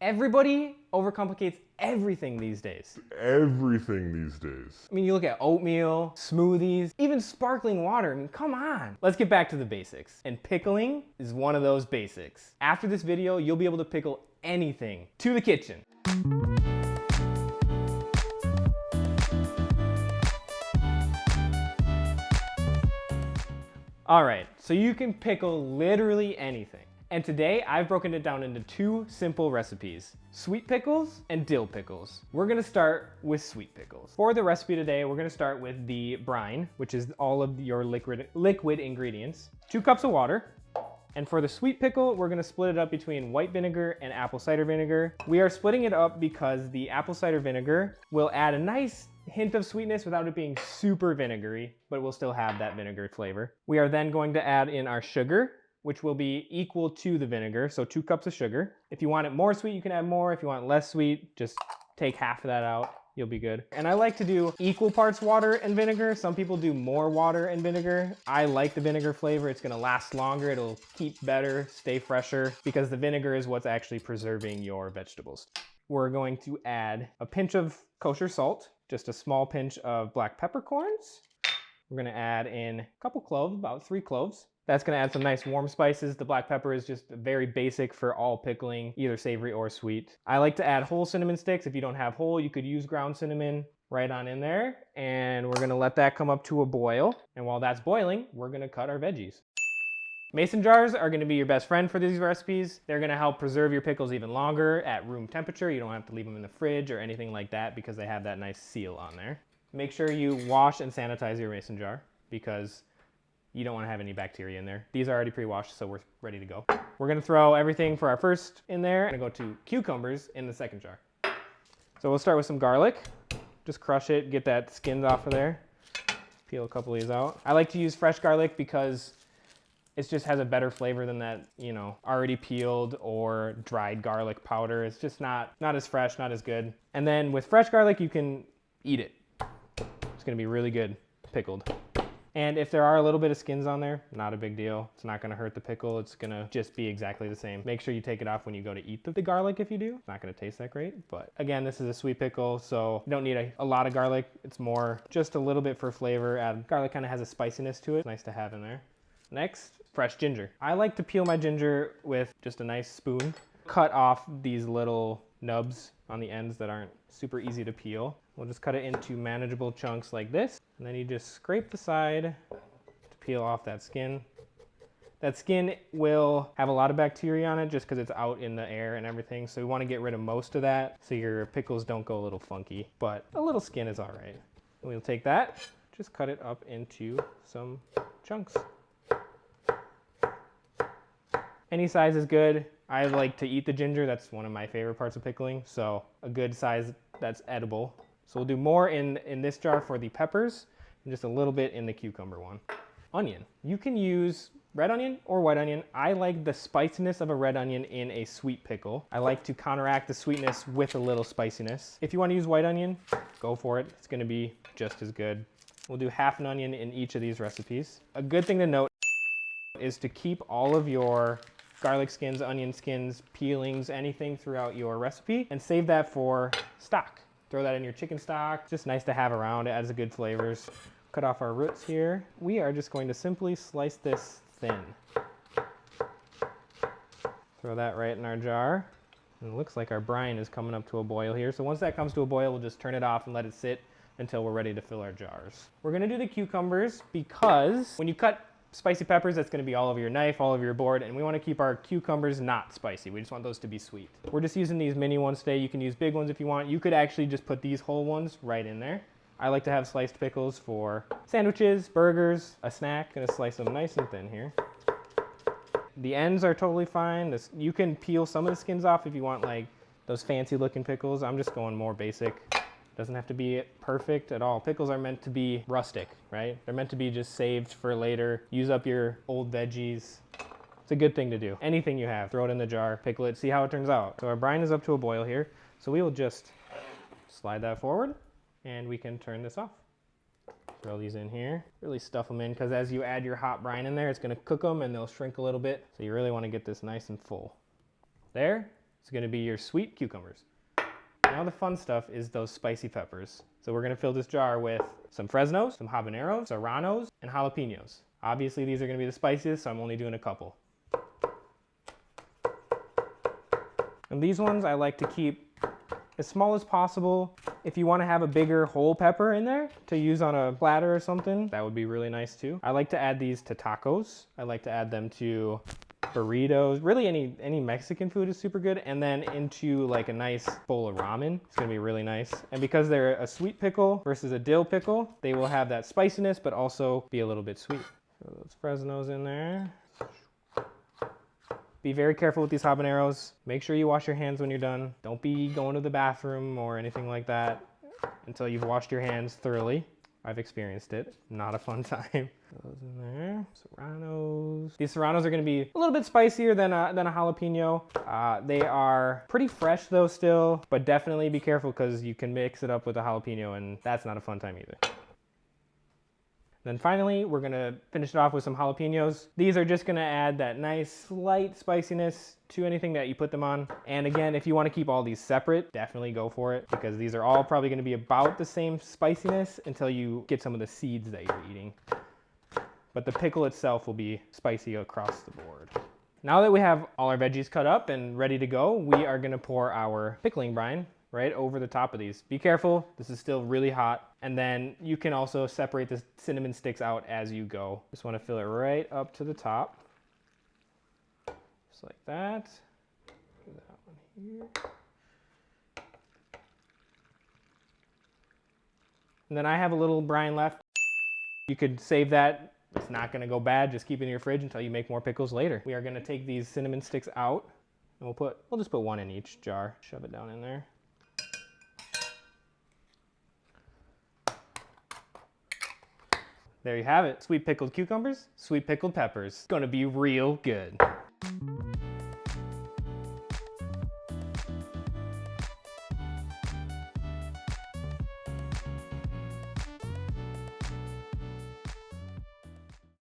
Everybody overcomplicates everything these days. Everything these days. I mean, you look at oatmeal, smoothies, even sparkling water. I mean, come on. Let's get back to the basics. And pickling is one of those basics. After this video, you'll be able to pickle anything to the kitchen. All right, so you can pickle literally anything. And today I've broken it down into two simple recipes, sweet pickles and dill pickles. We're gonna start with sweet pickles. For the recipe today, we're gonna start with the brine, which is all of your liquid ingredients, 2 cups of water. And for the sweet pickle, we're gonna split it up between white vinegar and apple cider vinegar. We are splitting it up because the apple cider vinegar will add a nice hint of sweetness without it being super vinegary, but we'll still have that vinegar flavor. We are then going to add in our sugar, which will be equal to the vinegar, so 2 cups of sugar. If you want it more sweet, you can add more. If you want less sweet, just take half of that out. You'll be good. And I like to do equal parts water and vinegar. Some people do more water and vinegar. I like the vinegar flavor. It's gonna last longer. It'll keep better, stay fresher, because the vinegar is what's actually preserving your vegetables. We're going to add a pinch of kosher salt, just a small pinch of black peppercorns. We're gonna add in a couple cloves, about 3 cloves. That's gonna add some nice warm spices. The black pepper is just very basic for all pickling, either savory or sweet. I like to add whole cinnamon sticks. If you don't have whole, you could use ground cinnamon right on in there. And we're gonna let that come up to a boil. And while that's boiling, we're gonna cut our veggies. Mason jars are gonna be your best friend for these recipes. They're gonna help preserve your pickles even longer at room temperature. You don't have to leave them in the fridge or anything like that because they have that nice seal on there. Make sure you wash and sanitize your mason jar because you don't want to have any bacteria in there. These are already pre-washed, so we're ready to go. We're gonna throw everything for our first in there. I'm gonna go to cucumbers in the second jar. So we'll start with some garlic. Just crush it, get that skins off of there. Peel a couple of these out. I like to use fresh garlic because it just has a better flavor than that, you know, already peeled or dried garlic powder. It's just not as fresh, not as good. And then with fresh garlic, you can eat it. It's gonna be really good pickled. And if there are a little bit of skins on there, not a big deal. It's not gonna hurt the pickle. It's gonna just be exactly the same. Make sure you take it off when you go to eat the garlic if you do. It's not gonna taste that great, but again, this is a sweet pickle, so you don't need a lot of garlic. It's more just a little bit for flavor. Garlic kind of has a spiciness to it. It's nice to have in there. Next, fresh ginger. I like to peel my ginger with just a nice spoon. Cut off these little nubs on the ends that aren't super easy to peel. We'll just cut it into manageable chunks like this. And then you just scrape the side to peel off that skin. That skin will have a lot of bacteria on it just because it's out in the air and everything. So we want to get rid of most of that so your pickles don't go a little funky, but a little skin is all right. And we'll take that, just cut it up into some chunks. Any size is good. I like to eat the ginger. That's one of my favorite parts of pickling. So a good size that's edible. So we'll do more in this jar for the peppers and just a little bit in the cucumber one. Onion. You can use red onion or white onion. I like the spiciness of a red onion in a sweet pickle. I like to counteract the sweetness with a little spiciness. If you want to use white onion, go for it. It's going to be just as good. We'll do half an onion in each of these recipes. A good thing to note is to keep all of your garlic skins, onion skins, peelings, anything throughout your recipe, and save that for stock. Throw that in your chicken stock. Just nice to have around. It adds good flavors. Cut off our roots here. We are just going to simply slice this thin. Throw that right in our jar. And it looks like our brine is coming up to a boil here. So once that comes to a boil, we'll just turn it off and let it sit until we're ready to fill our jars. We're gonna do the cucumbers because when you cut spicy peppers, that's gonna be all over your knife, all over your board, and we wanna keep our cucumbers not spicy. We just want those to be sweet. We're just using these mini ones today. You can use big ones if you want. You could actually just put these whole ones right in there. I like to have sliced pickles for sandwiches, burgers, a snack. Gonna slice them nice and thin here. The ends are totally fine. You can peel some of the skins off if you want like those fancy looking pickles. I'm just going more basic. Doesn't have to be perfect at all. Pickles are meant to be rustic, right? They're meant to be just saved for later. Use up your old veggies. It's a good thing to do. Anything you have, throw it in the jar, pickle it, see how it turns out. So our brine is up to a boil here. So we will just slide that forward and we can turn this off. Throw these in here, really stuff them in because as you add your hot brine in there, it's gonna cook them and they'll shrink a little bit. So you really wanna get this nice and full. There, is going to be your sweet cucumbers. Now the fun stuff is those spicy peppers. So we're going to fill this jar with some Fresnos, some habaneros, serranos, and jalapenos. Obviously these are going to be the spiciest, so I'm only doing a couple. And these ones I like to keep as small as possible. If you want to have a bigger whole pepper in there to use on a platter or something, that would be really nice too. I like to add these to tacos. I like to add them to burritos. Really any Mexican food is super good. And then into like a nice bowl of ramen. It's gonna be really nice. And because they're a sweet pickle versus a dill pickle, they will have that spiciness but also be a little bit sweet. Throw those Fresnos in there. Be very careful with these habaneros. Make sure you wash your hands when you're done. Don't be going to the bathroom or anything like that until you've washed your hands thoroughly. I've experienced it. Not a fun time. Those in there. Serranos. These serranos are going to be a little bit spicier than a jalapeno. They are pretty fresh though still, but definitely be careful because you can mix it up with a jalapeno and that's not a fun time either. Then finally, we're gonna finish it off with some jalapenos. These are just gonna add that nice slight spiciness to anything that you put them on. And again, if you wanna keep all these separate, definitely go for it because these are all probably gonna be about the same spiciness until you get some of the seeds that you're eating. But the pickle itself will be spicy across the board. Now that we have all our veggies cut up and ready to go, we are gonna pour our pickling brine right over the top of these. Be careful, this is still really hot. And then you can also separate the cinnamon sticks out as you go. Just want to fill it right up to the top. Just like that. Do that one here. And then I have a little brine left. You could save that. It's not going to go bad. Just keep it in your fridge until you make more pickles later. We are going to take these cinnamon sticks out and we'll just put one in each jar. Shove it down in there. There you have it. Sweet pickled cucumbers, sweet pickled peppers. It's gonna be real good.